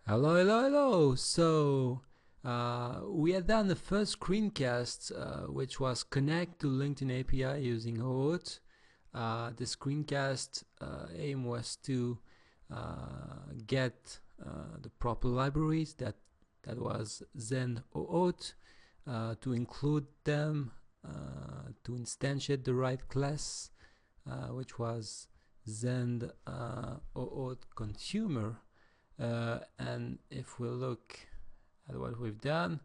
Hello, hello, hello. We had done the first screencast, which was connect to LinkedIn API using OAuth. The screencast aim was to get the proper libraries that was Zen OAuth, to include them, to instantiate the right class, which was Zen OAuth consumer. And if we look at what we've done,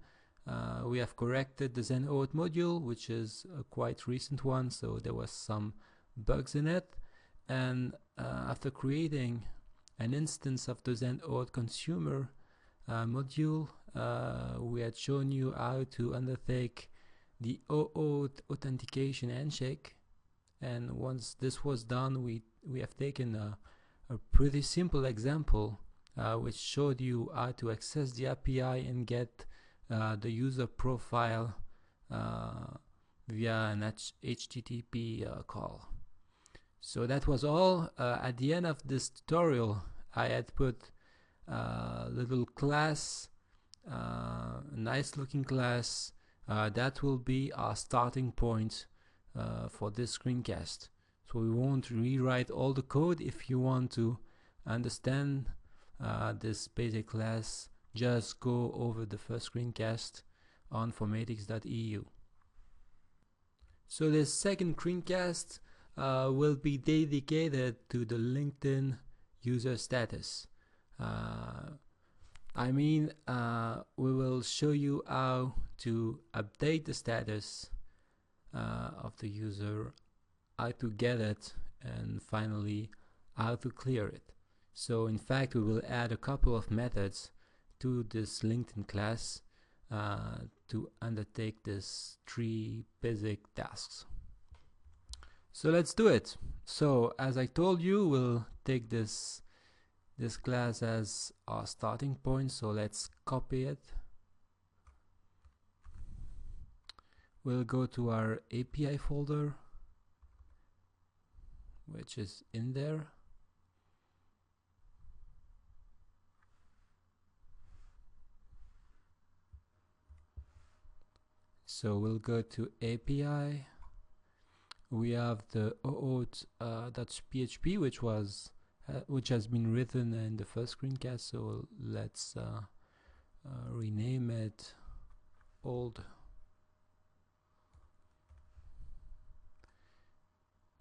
we have corrected the Zen OAuth module, which is a quite recent one, so there was some bugs in it. And after creating an instance of the Zen OAuth consumer module, we had shown you how to undertake the OAuth authentication handshake. And once this was done, we have taken a pretty simple example which showed you how to access the API and get the user profile via an HTTP call. So that was all. At the end of this tutorial, I had put a little class, a nice looking class, that will be our starting point for this screencast. So we won't rewrite all the code. If you want to understand this basic class, just go over the first screencast on formatix.eu. So this second screencast will be dedicated to the LinkedIn user status. We will show you how to update the status of the user, how to get it, and finally how to clear it. So in fact, we will add a couple of methods to this LinkedIn class to undertake these three basic tasks. So let's do it. So as I told you, we'll take this class as our starting point. So let's copy it. We'll go to our API folder, which is in there. So we'll go to API. We have the OAuth.php, which has been written in the first screencast. So let's rename it old,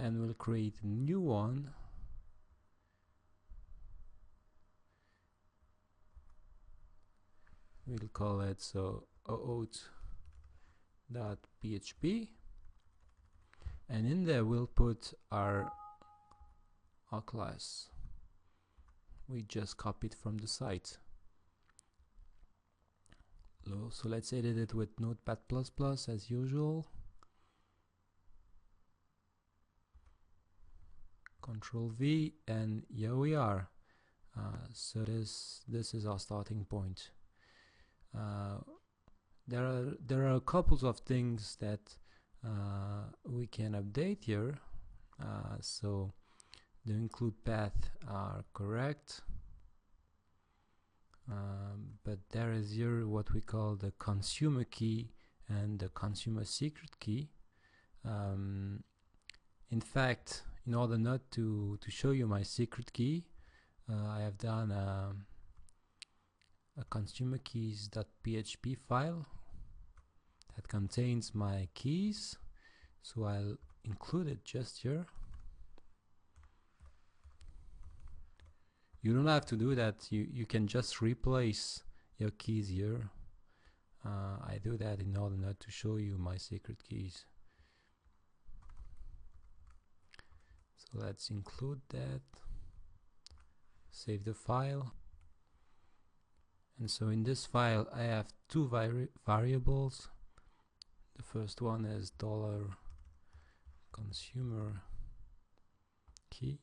and we'll create a new one. We'll call it OAuth.php, and in there we'll put our class we just copied from the site. So let's edit it with Notepad++ as usual. Control V, and here we are. So this is our starting point. There are a couple of things that we can update here. So the include path are correct, but there is here what we call the consumer key and the consumer secret key. In fact, in order not to show you my secret key, I have done a consumer keys.php file that contains my keys, so I'll include it just here. You don't have to do that. You can just replace your keys here. I do that in order not to show you my secret keys. So let's include that, save the file. And so in this file I have two variables. The first one is $consumer key,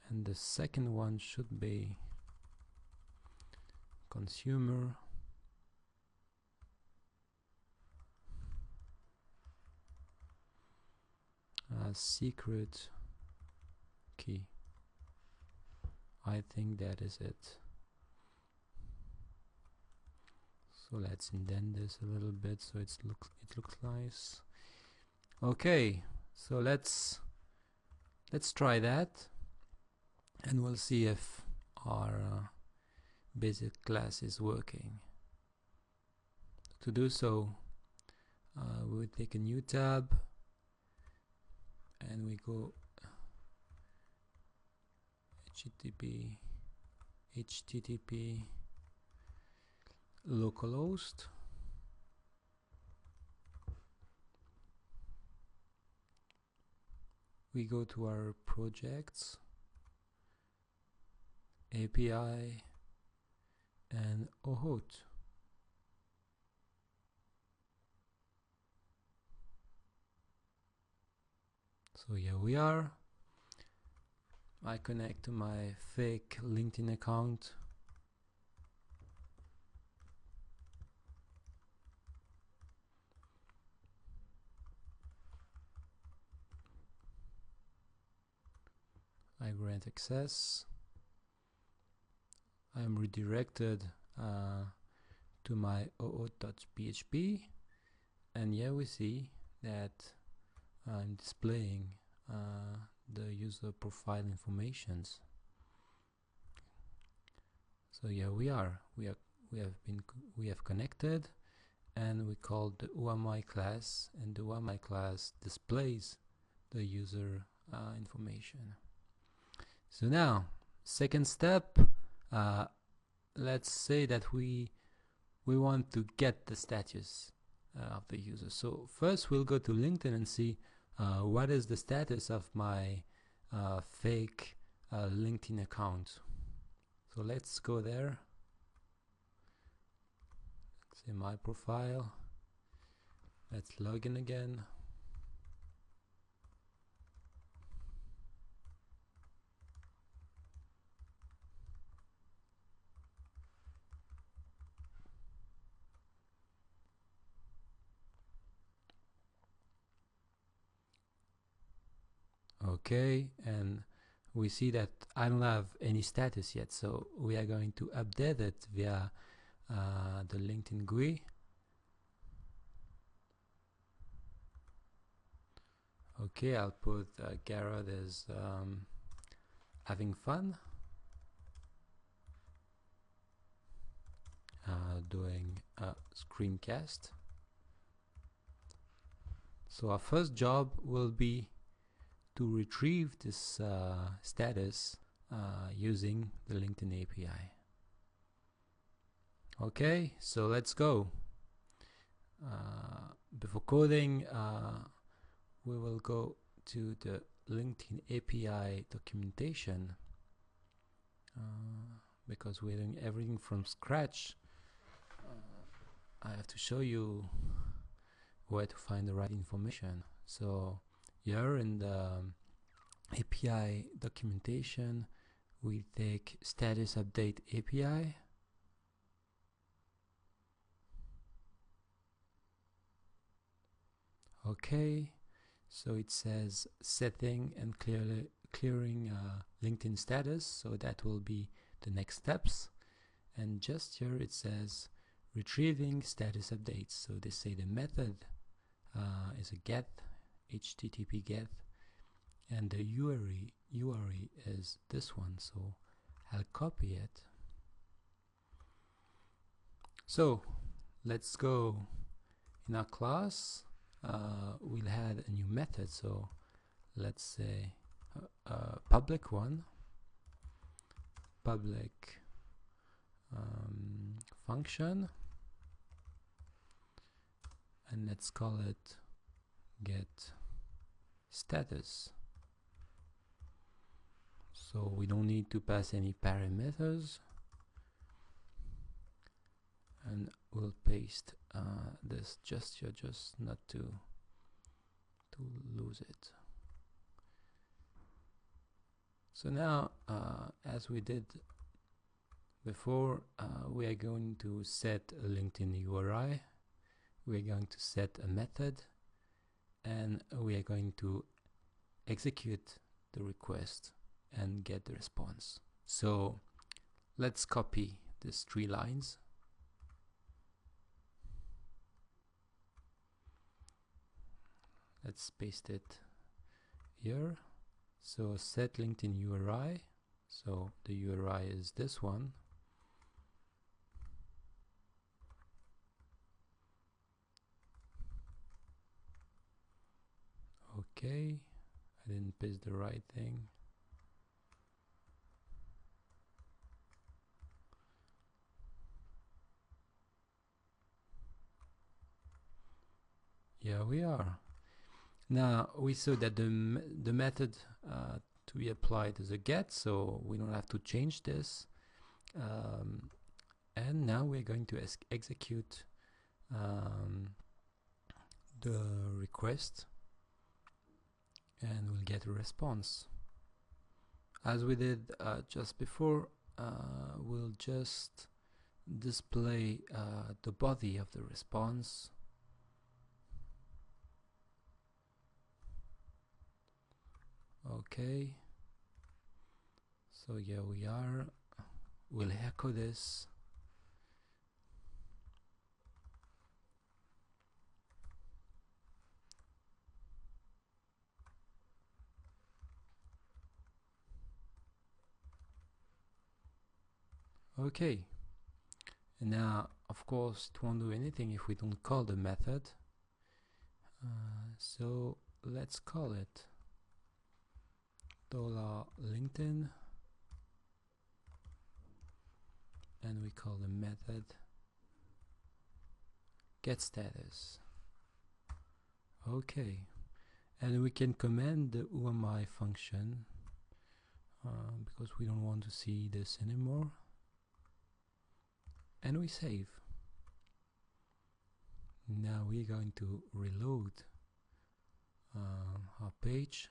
and the second one should be consumer secret key. I think that is it. So let's indent this a little bit so it looks nice. Okay, so let's try that, and we'll see if our basic class is working. To do so, we take a new tab and we go http localhost. We go to our projects, API, and OAuth. So here we are. I connect to my fake LinkedIn account. I grant access. I am redirected to my ooth.php, and here we see that I'm displaying the user profile informations. So here we are. We have connected, and we called the UMI class, and the UMI class displays the user information. So now, second step, let's say that we want to get the status of the user. So first we'll go to LinkedIn and see what is the status of my fake LinkedIn account. So let's go there. See my profile. Let's log in again. Okay, and we see that I don't have any status yet, so we are going to update it via the LinkedIn GUI. Okay, I'll put Garrett as having fun, doing a screencast. So our first job will be to retrieve this status using the LinkedIn API. Okay, so let's go. Before coding, we will go to the LinkedIn API documentation because we're doing everything from scratch. I have to show you where to find the right information. So here in the API documentation, we take status update API. Okay, so it says setting and clearing LinkedIn status, so that will be the next steps. And just here it says retrieving status updates. So they say the method is a get, HTTP get, and the URI is this one, so I'll copy it. So let's go in our class. We'll add a new method, so let's say a public one, public function, and let's call it get status. So we don't need to pass any parameters, and we'll paste this just here, just not to lose it. So now, as we did before, we are going to set a LinkedIn URI, we are going to set a method, and we are going to execute the request and get the response. So let's copy these 3 lines. Let's paste it here. So set LinkedIn URI. So the URI is this one. Okay, I didn't paste the right thing. Yeah, we are. Now we saw that the method to be applied is a get, so we don't have to change this. And now we're going to execute the request, and we'll get a response. As we did just before, we'll just display the body of the response. Okay, so here we are. We'll echo this. Okay, and now of course it won't do anything if we don't call the method, so let's call it $LinkedIn, and we call the method getStatus. Okay, and we can command the UMI function because we don't want to see this anymore, and we save. Now we're going to reload our page,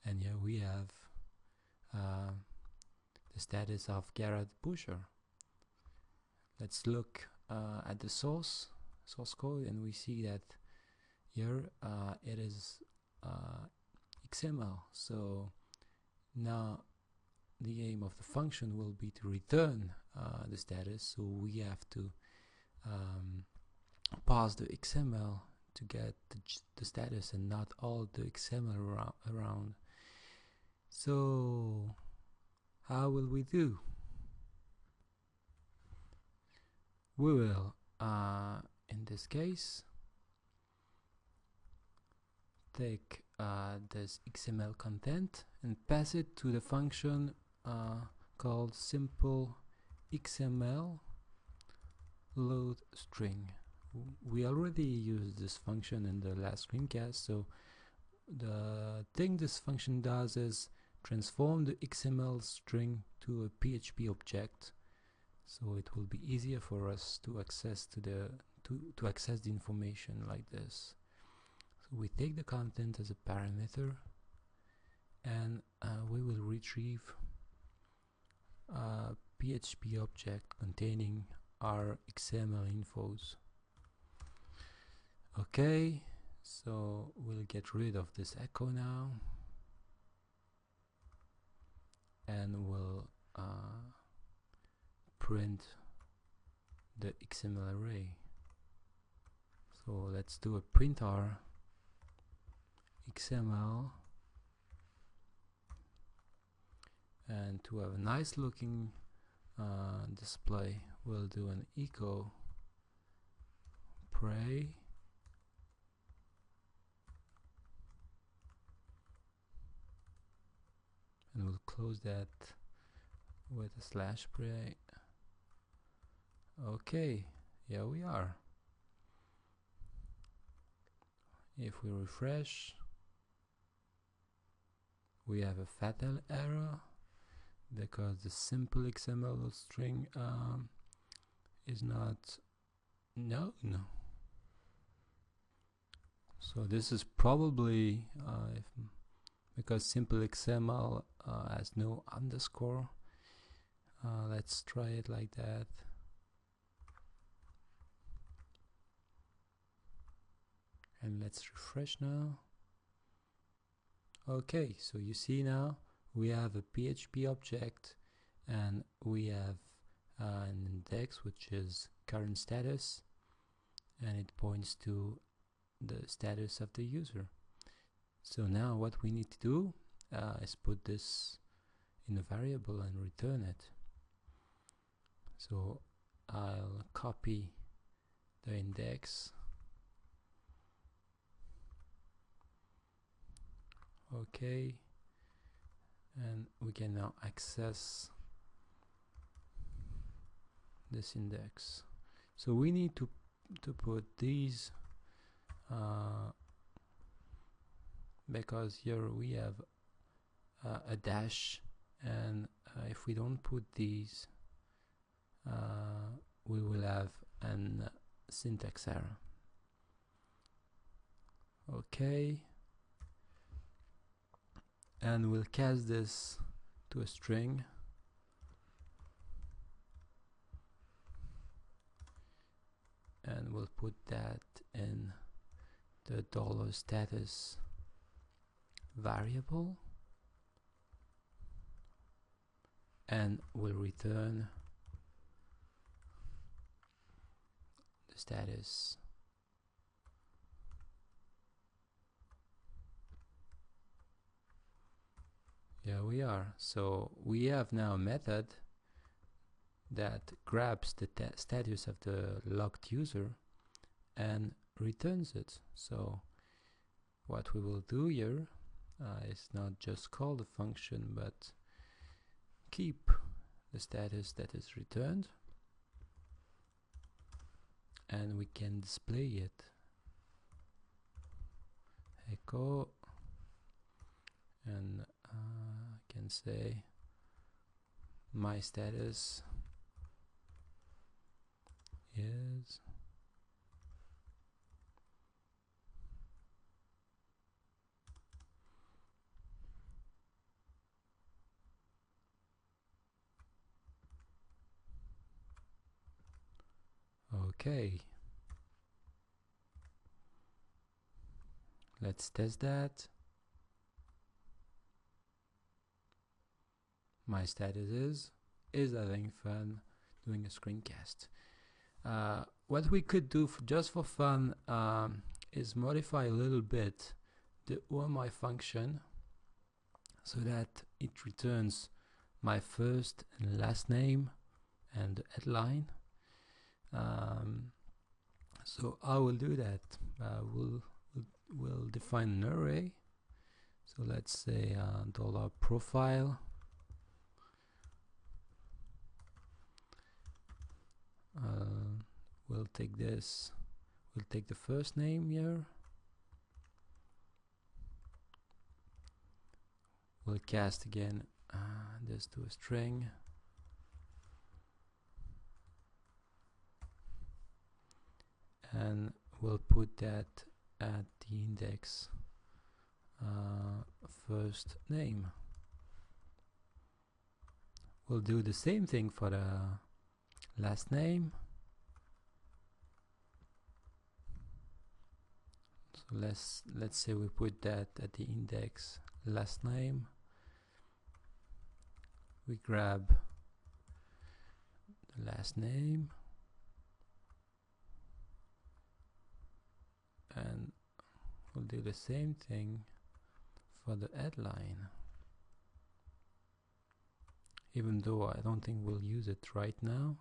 and here we have the status of Garrett Busher. Let's look at the source code, and we see that here it is XML. So now the aim of the function will be to return the status, so we have to pass the XML to get the status and not all the XML around. So how will we do? We will in this case take this XML content and pass it to the function called simple XML load string. We already used this function in the last screencast, so the thing this function does is transform the XML string to a PHP object, so it will be easier for us to access to access the information like this. So we take the content as a parameter, and we will retrieve a PHP object containing our XML infos. Okay, so we'll get rid of this echo now, and we'll print the XML array. So let's do a print r XML, and to have a nice looking display, we'll do an echo pray, and we'll close that with a slash pray. Okay, here we are. If we refresh, we have a fatal error because the simple XML string is not known. So this is probably because simple XML has no underscore. Let's try it like that. And let's refresh now. Okay, so you see now we have a PHP object, and we have an index which is current status, and it points to the status of the user. So now what we need to do is put this in a variable and return it. So I'll copy the index. Okay, and we can now access this index. So we need to put these because here we have a dash, and if we don't put these we will have an syntax error. Okay, and we'll cast this to a string, and we'll put that in the $status variable, and we'll return the status. Here we are. So we have now a method that grabs the status of the logged user and returns it. So what we will do here is not just call the function, but keep the status that is returned, and we can display it. Echo, and I can say my status is okay. Let's test that. My status is having fun doing a screencast. What we could do just for fun is modify a little bit the UMI function so that it returns my first and last name and the headline. So I will do that. We'll define an array. So let's say $profile. We'll take this. We'll take the first name here. We'll cast again this to a string. And we'll put that at the index first name. We'll do the same thing for the last name. So let's say we put that at the index last name. We grab the last name and we'll do the same thing for the headline, even though I don't think we'll use it right now.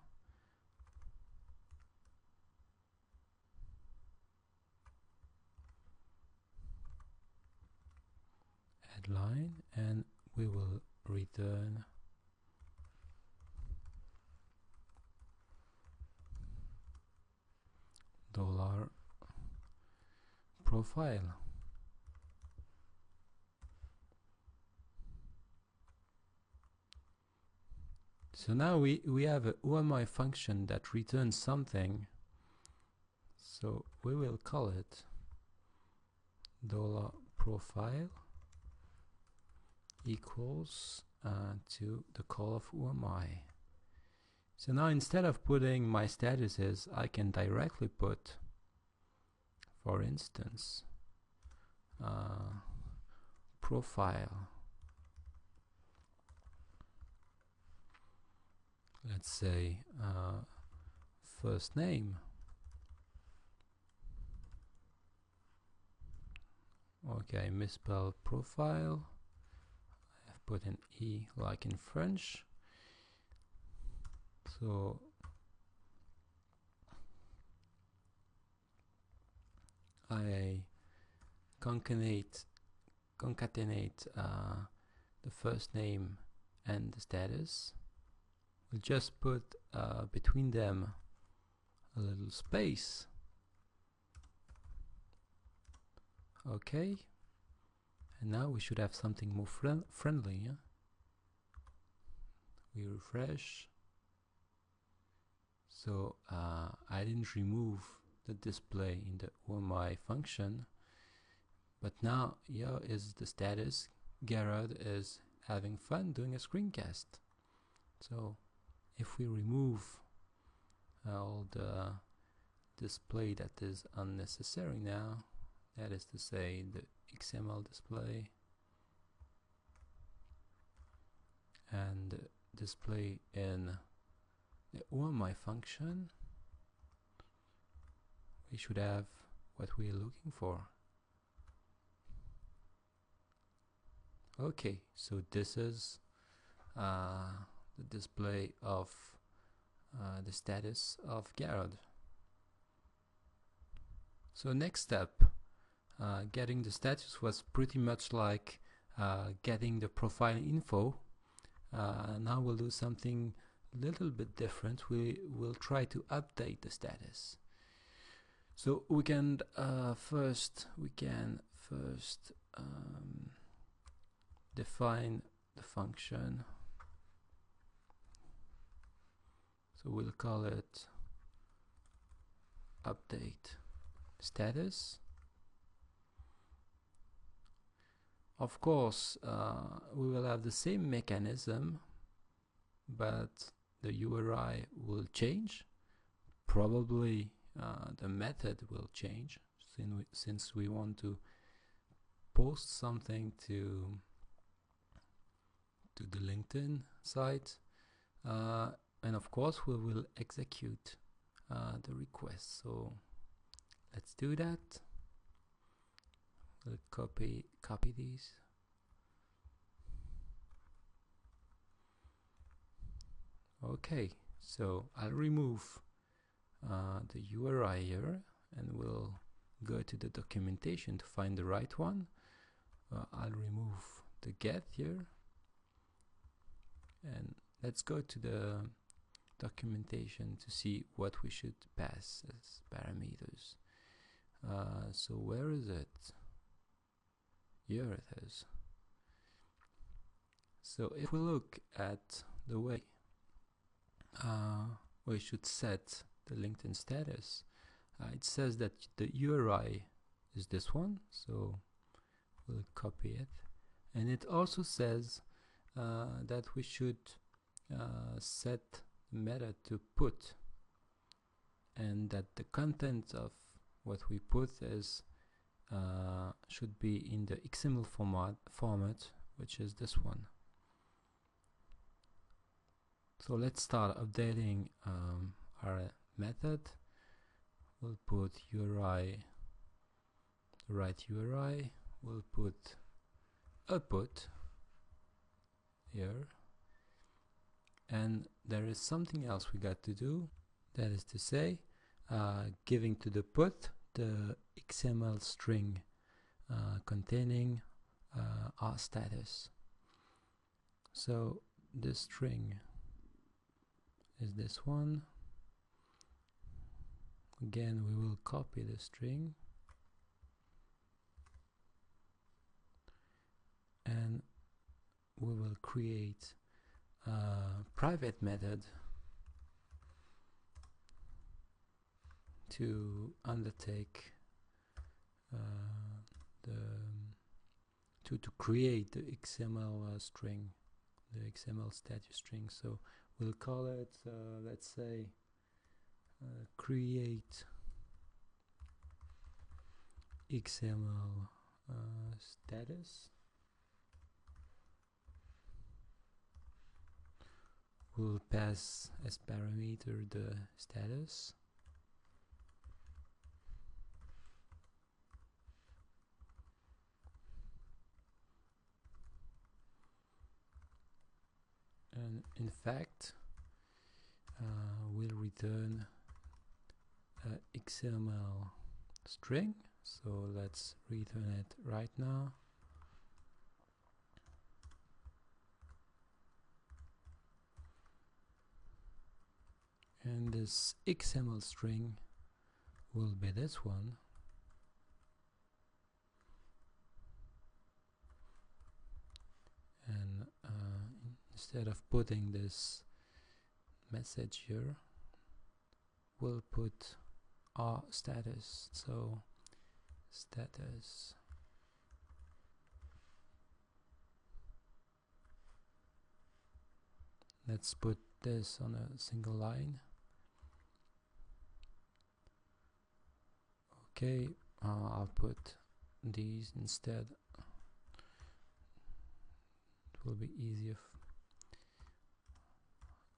Headline, and we will return $profile. So now we have a UMI function that returns something. So we will call it $profile equals to the call of UMI. So now instead of putting my statuses, I can directly put, for instance, profile let's say first name. Okay, misspelled profile. I've put an E like in French. So I concatenate the first name and the status. We'll just put between them a little space. Okay, and now we should have something more friendly. Yeah? We refresh. So I didn't remove the display in the UMI function, but now here is the status. Gerard is having fun doing a screencast. So if we remove all the display that is unnecessary now, that is to say the XML display and display in the UMI function, we should have what we're looking for. Okay, so this is the display of the status of Gerard. So next step, getting the status was pretty much like getting the profile info. Now we'll do something a little bit different. We will try to update the status. So we can first define the function. So we'll call it update status. Of course, we will have the same mechanism, but the URI will change. Probably the method will change since we want to post something to the LinkedIn site, and of course we will execute the request. So let's do that. We'll copy these. Okay, so I'll remove the URI here, and we'll go to the documentation to find the right one. I'll remove the get here, and let's go to the documentation to see what we should pass as parameters. So where is it? Here it is. So if we look at the way we should set the LinkedIn status, it says that the URI is this one, so we'll copy it, and it also says that we should set the meta to put, and that the content of what we put is should be in the XML format, which is this one. So let's start updating our method. We'll put URI, the right URI. We'll put output here, and there is something else we got to do. That is to say, giving to the put the XML string containing our status. So the string is this one. Again, we will copy the string and we will create a private method to undertake to create the XML string, the XML status string. So we'll call it, let's say, create XML status we'll pass as parameter the status. And in fact, we'll return a XML string. So let's return it right now. And this XML string will be this one. And instead of putting this message here, we'll put our status. So status let's put this on a single line. Okay, I'll put these instead. It will be easier.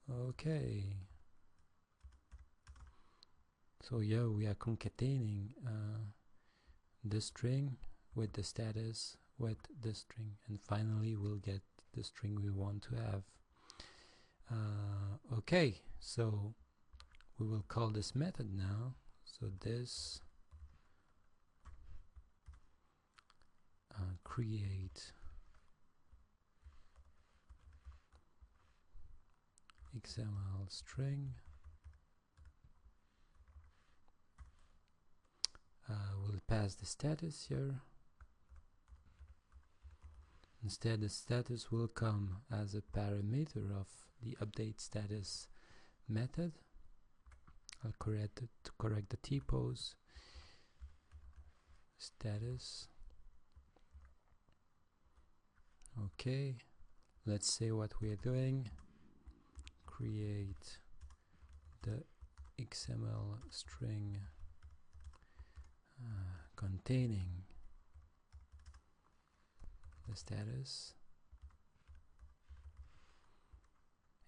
Okay, so yeah, we are concatenating the string with the status with the string, and finally we'll get the string we want to have. Okay, so we will call this method now. So this create XML string. We'll pass the status here. Instead, the status will come as a parameter of the update status method. I'll correct it to correct the typos. Status. Okay, let's say what we are doing. Create the XML string containing the status,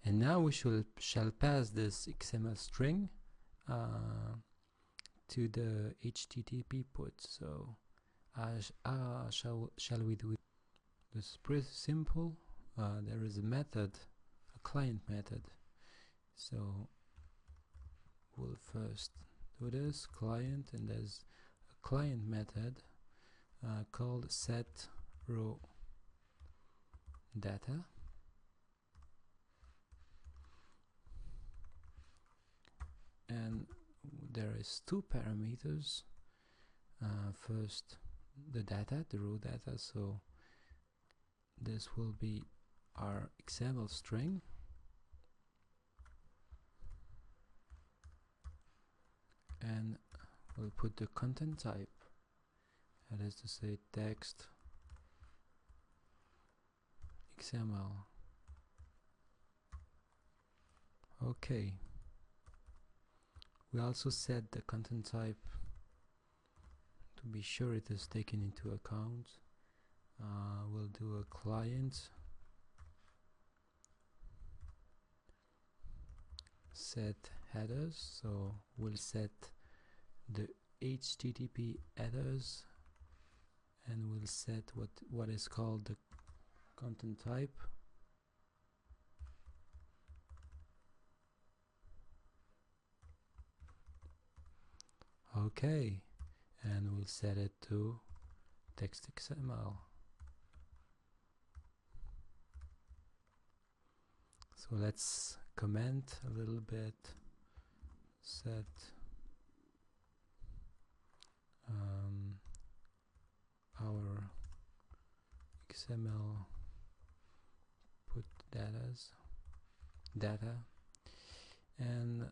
and now we shall pass this XML string to the HTTP put. So shall we do it? This is pretty simple. There is a method, a client method. So we'll first do this client, and there's a client method called set row data. And there is two parameters. First, the data, the row data. So this will be our XML string, and we'll put the content type, that is to say text XML. Okay, we also set the content type to be sure it is taken into account. We'll do a client set headers, so we'll set the HTTP headers, and we'll set what is called the content type. Okay, and we'll set it to text XML. So let's comment a little bit. Set our XML put data, and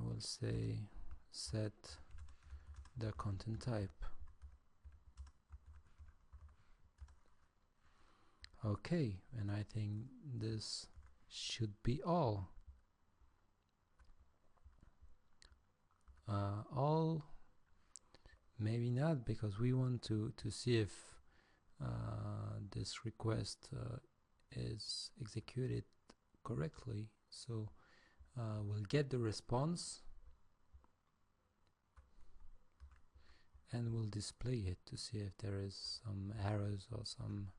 we'll say set the content type. Okay, and I think this should be all. All, maybe not, because we want to see if this request is executed correctly. So we'll get the response and we'll display it to see if there is some errors or some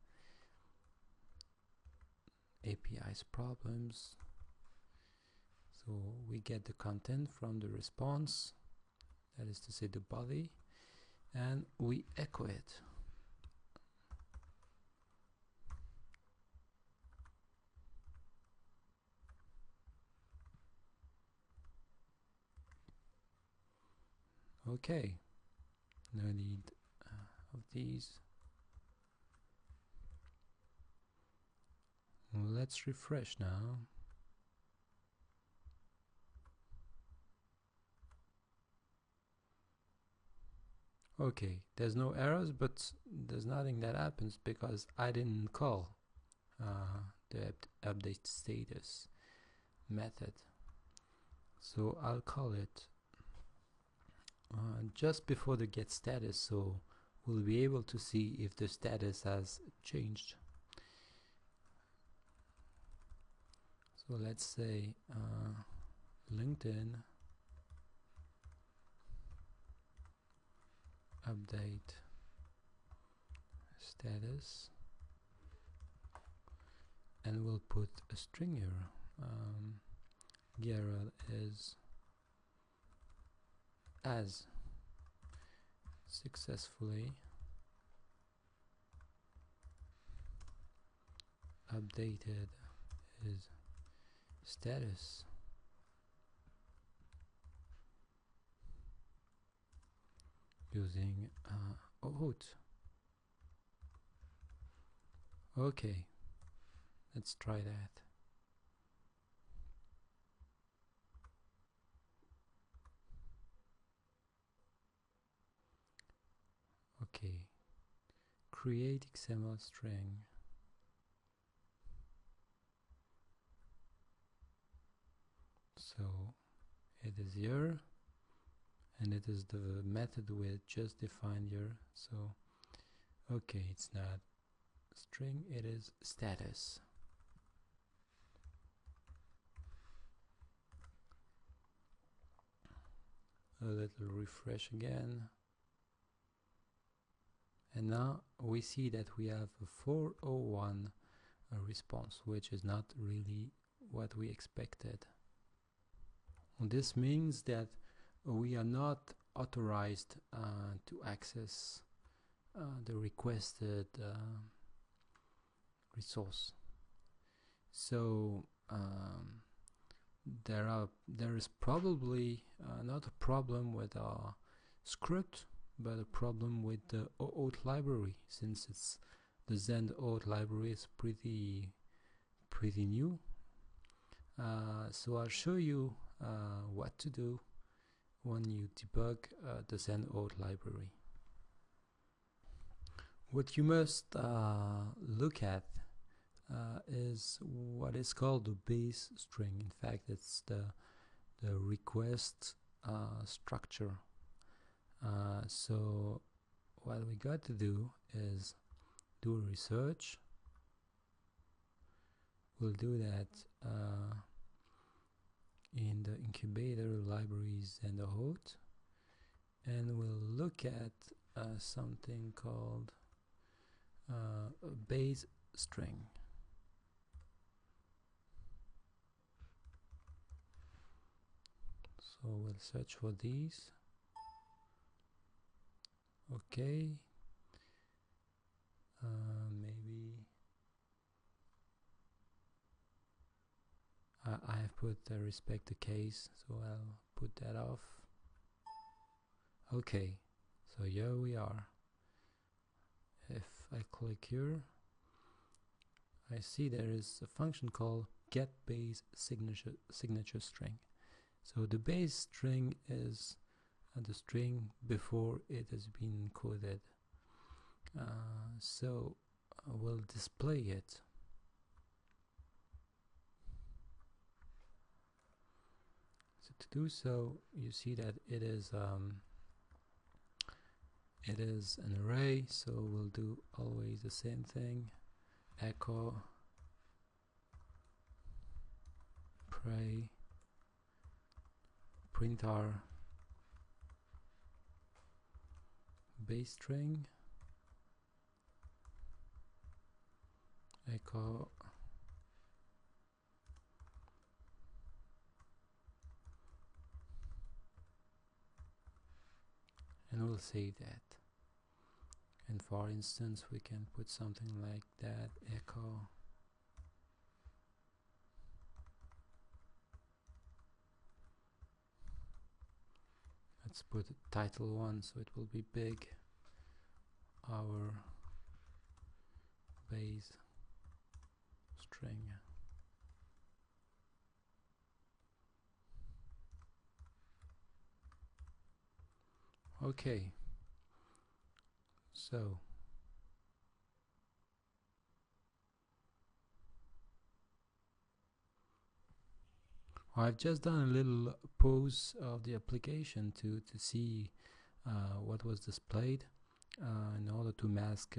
API's problems. So we get the content from the response, that is to say the body, and we echo it. Okay, no need of these. Let's refresh now. Okay, there's no errors, but there's nothing that happens because I didn't call the update status method. So I'll call it just before the get status, so we'll be able to see if the status has changed. So let's say LinkedIn update status, and we'll put a string here. URL is as successfully updated is status using OAuth. Okay, let's try that. Okay, create XML string. So it is here, and it is the method we just defined here. So okay, it's not string, it is status. A little refresh again, and now we see that we have a 401 response, which is not really what we expected. This means that we are not authorized to access the requested resource. So there is probably not a problem with our script, but a problem with the OAuth library, since it's the Zend OAuth library is pretty new. So I'll show you what to do when you debug the Zend OAuth library. What you must look at is what is called the base string. In fact, it's the request structure. So what we got to do is do a research. We'll do that in the incubator libraries and the OAuth, and we'll look at something called a base string. So we'll search for these. Okay, maybe I have put respect to case, so I'll put that off. Okay, so here we are. If I click here, I see there is a function called get base signature string. So the base string is the string before it has been encoded. So we'll display it. So to do so, you see that it is an array, so we'll do always the same thing. Echo print our base string echo and we'll save that. And for instance, we can put something like that, echo let's put title 1 so it will be big, our base string. Okay, so I've just done a little pause of the application to see what was displayed in order to mask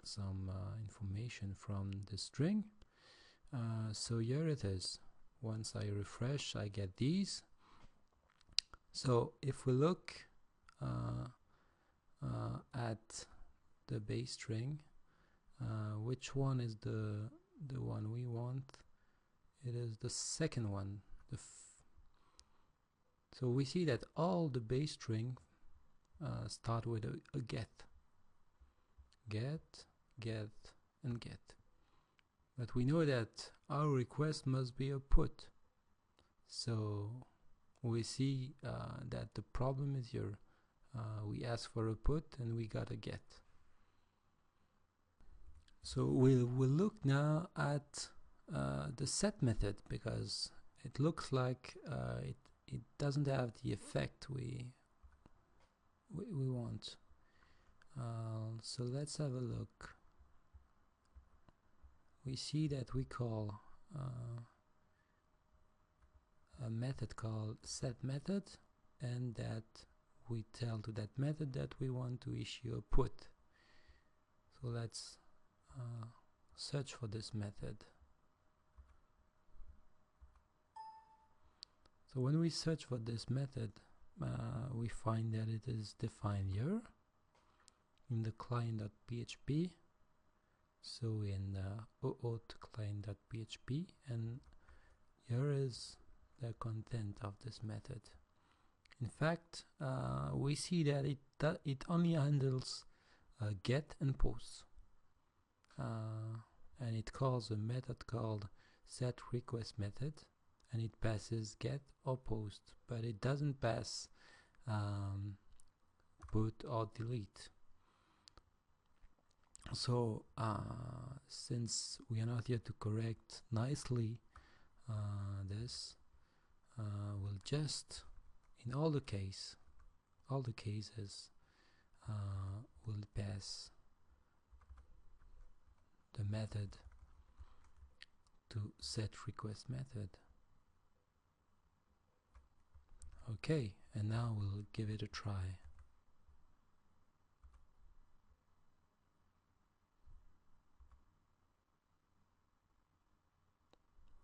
some information from the string. So here it is. Once I refresh, I get these. So if we look at the base string, which one is the one we want? It is the second one. So we see that all the base string start with a get, and get. But we know that our request must be a put. So we see that the problem is here. We ask for a put and we got a get. So we'll look now at the set method, because it looks like it doesn't have the effect we want. So let's have a look. We see that we call a method called set method, and that we tell to that method that we want to issue a put. So let's search for this method. So when we search for this method, we find that it is defined here in the client.php. So in OAuth client.php, and here is the content of this method. In fact, we see that it only handles get and post, and it calls a method called setRequest method, and it passes get or post, but it doesn't pass put or delete. So since we are not here to correct nicely this, we'll just, in all the cases, we'll pass the method to setRequest method. Okay, and now we'll give it a try.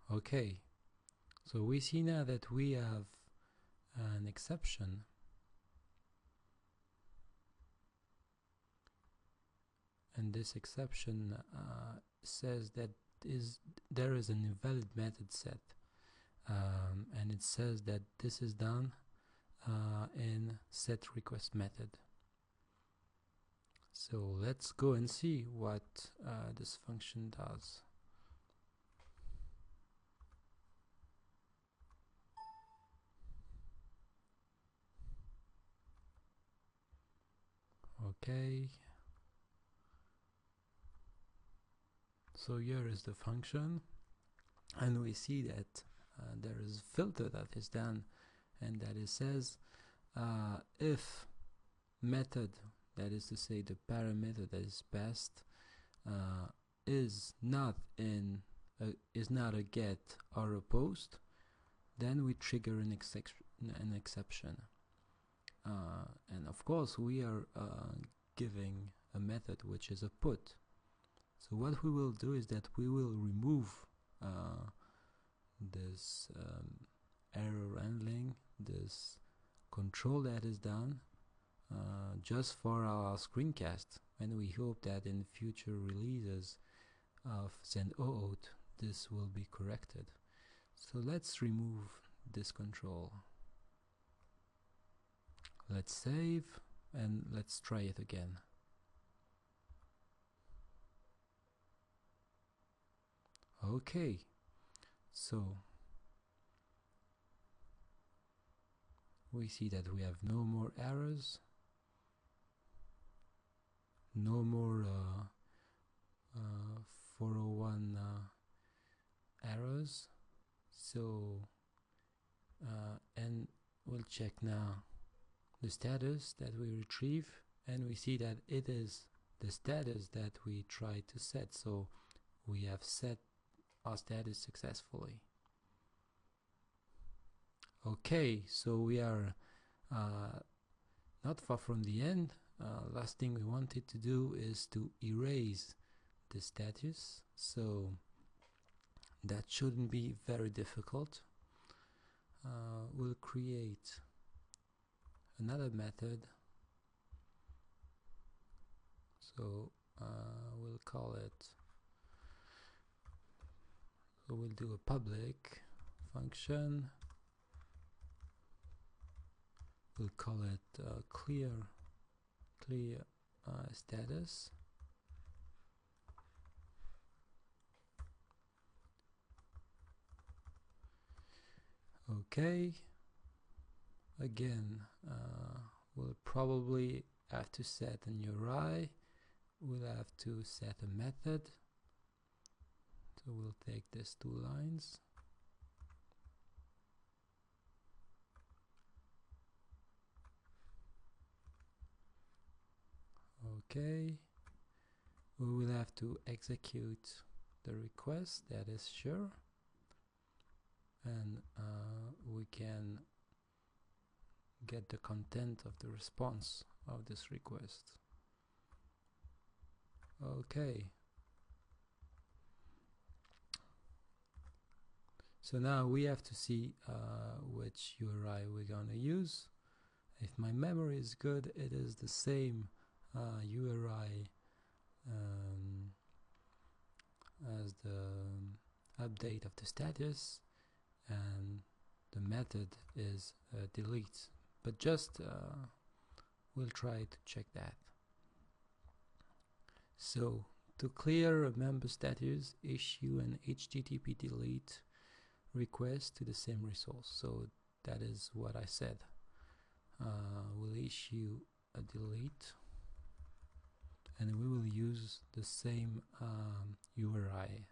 Okay, so we see now that we have an exception, and this exception says that there is an invalid method set, and it says that this is done in setRequest method. So let's go and see what this function does. Okay, so here is the function, and we see that there is a filter that is done, and that it says if method, that is to say the parameter that is passed, is not a get or a post, then we trigger an exception. And of course we are giving a method which is a put. So what we will do is that we will remove this error handling, this control that is done just for our screencast, and we hope that in future releases of Zen 08 this will be corrected. So let's remove this control. Let's save and let's try it again. Okay, so we see that we have no more errors, no more 401 errors. So and we'll check now the status that we retrieve, and we see that it is the status that we tried to set. So we have set our status successfully. Okay, so we are not far from the end. Last thing we wanted to do is to erase the status, so that shouldn't be very difficult. We'll create another method, so we'll call it, so we'll do a public function, we'll call it clear status. Okay, again we'll probably have to set an URI, we'll have to set a method, so we'll take these two lines. Okay, we will have to execute the request, that is sure, and we can get the content of the response of this request. Okay, so now we have to see which URI we're gonna use. If my memory is good, it is the same URI as the update of the status, and the method is delete, but just we'll try to check that. So to clear a member status, issue an HTTP delete request to the same resource. So that is what I said. We'll issue a delete, and we will use the same URI.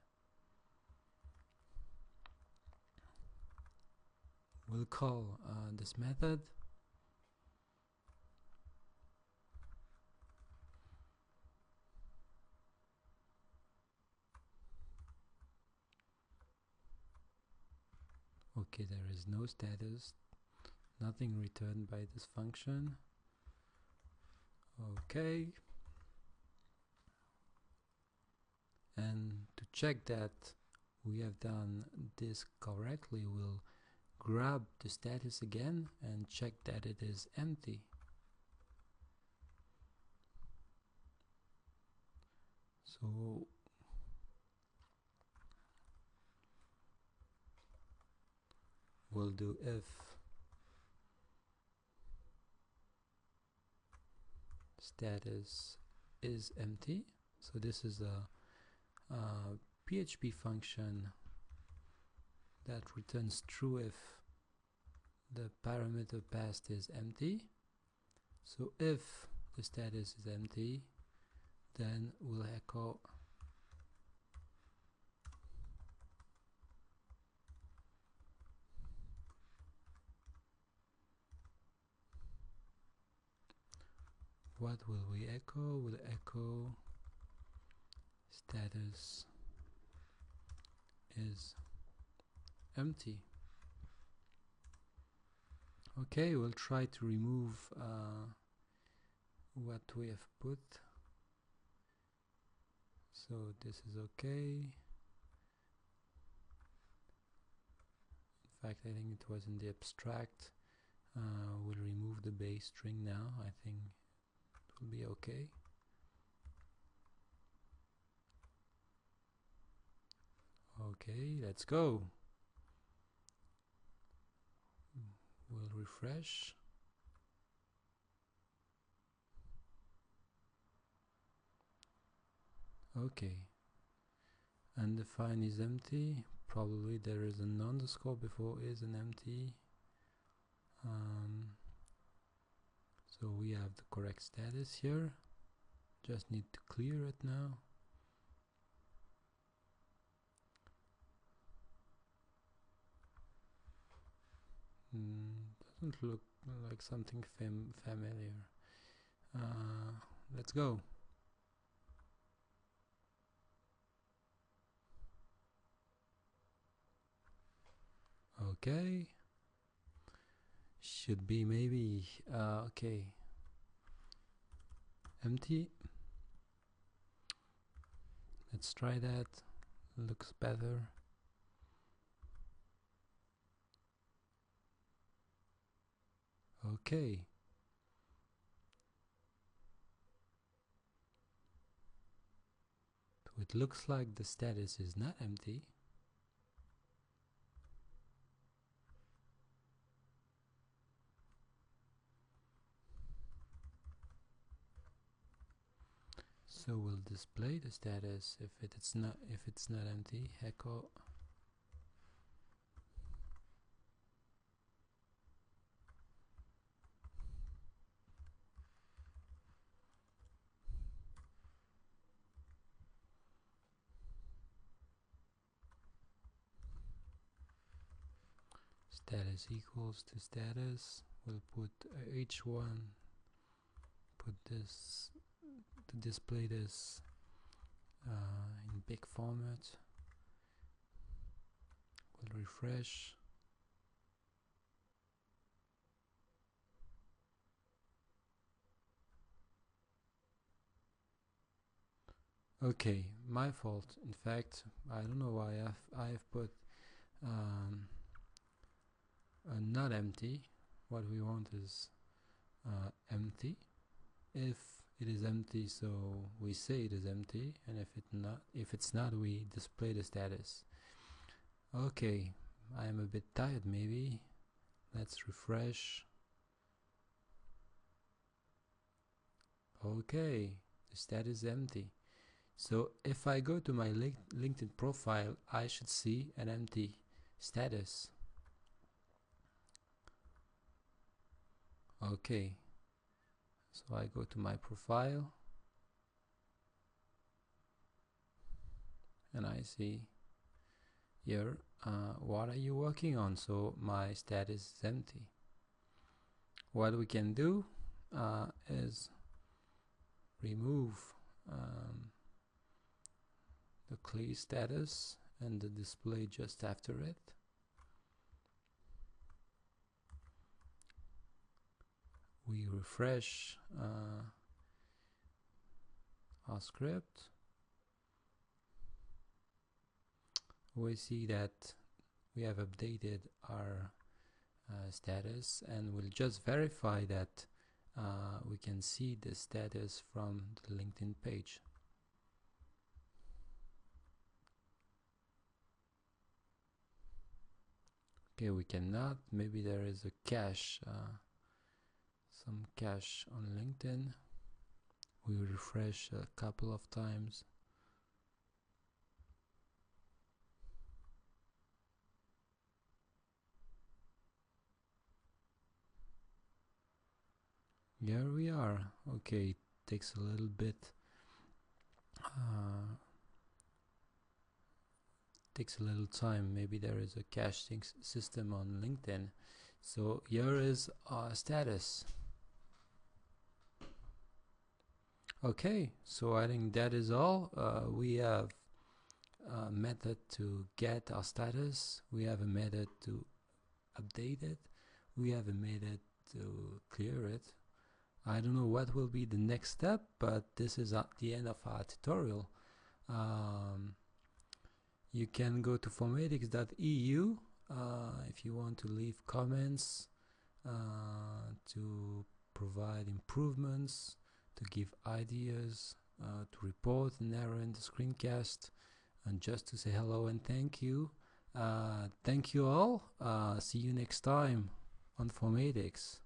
We'll call this method, okay, there is no status, nothing returned by this function. Okay, and to check that we have done this correctly, we'll grab the status again and check that it is empty. So we'll do if status is empty. So this is a PHP function that returns true if the parameter passed is empty. So if the status is empty, then we'll echo what will we echo? We'll echo status is empty. Okay, we'll try to remove what we have put. So this is okay. fact, I think it was in the abstract. We'll remove the base string now. I think it will be okay. Okay, let's go. We'll refresh. Okay. Undefined is empty. Probably there is an underscore before is an empty. So we have the correct status here. Just need to clear it now. Doesn't look like something familiar. Let's go. Okay. Should be maybe okay. Empty. Let's try that. Looks better. Okay. So it looks like the status is not empty. So we'll display the status if it's not empty. Echo status equals to status. We'll put h1. Put this to display this in big format. We'll refresh. Okay, my fault. In fact, I don't know why I've put not empty. What we want is empty. If it is empty, so we say it is empty, and if it's not, we display the status. Okay, I am a bit tired maybe. Let's refresh. Okay, the status is empty. So if I go to my LinkedIn profile, I should see an empty status. Okay, so I go to my profile and I see here, what are you working on? So my status is empty. What we can do is remove the clear status and the display just after it. We refresh our script. We see that we have updated our status, and we'll just verify that we can see the status from the LinkedIn page. Okay, we cannot. Maybe there is a cache, some cache on LinkedIn. We refresh a couple of times. Here we are. Okay, it takes a little bit. Takes a little time. Maybe there is a caching system on LinkedIn. So here is our status. Okay, so I think that is all. We have a method to get our status. We have a method to update it. We have a method to clear it. I don't know what will be the next step, but this is at the end of our tutorial. You can go to formatix.eu if you want to leave comments, to provide improvements, to give ideas, to report an error in the screencast, and just to say hello and thank you. Thank you all. See you next time on Formatix.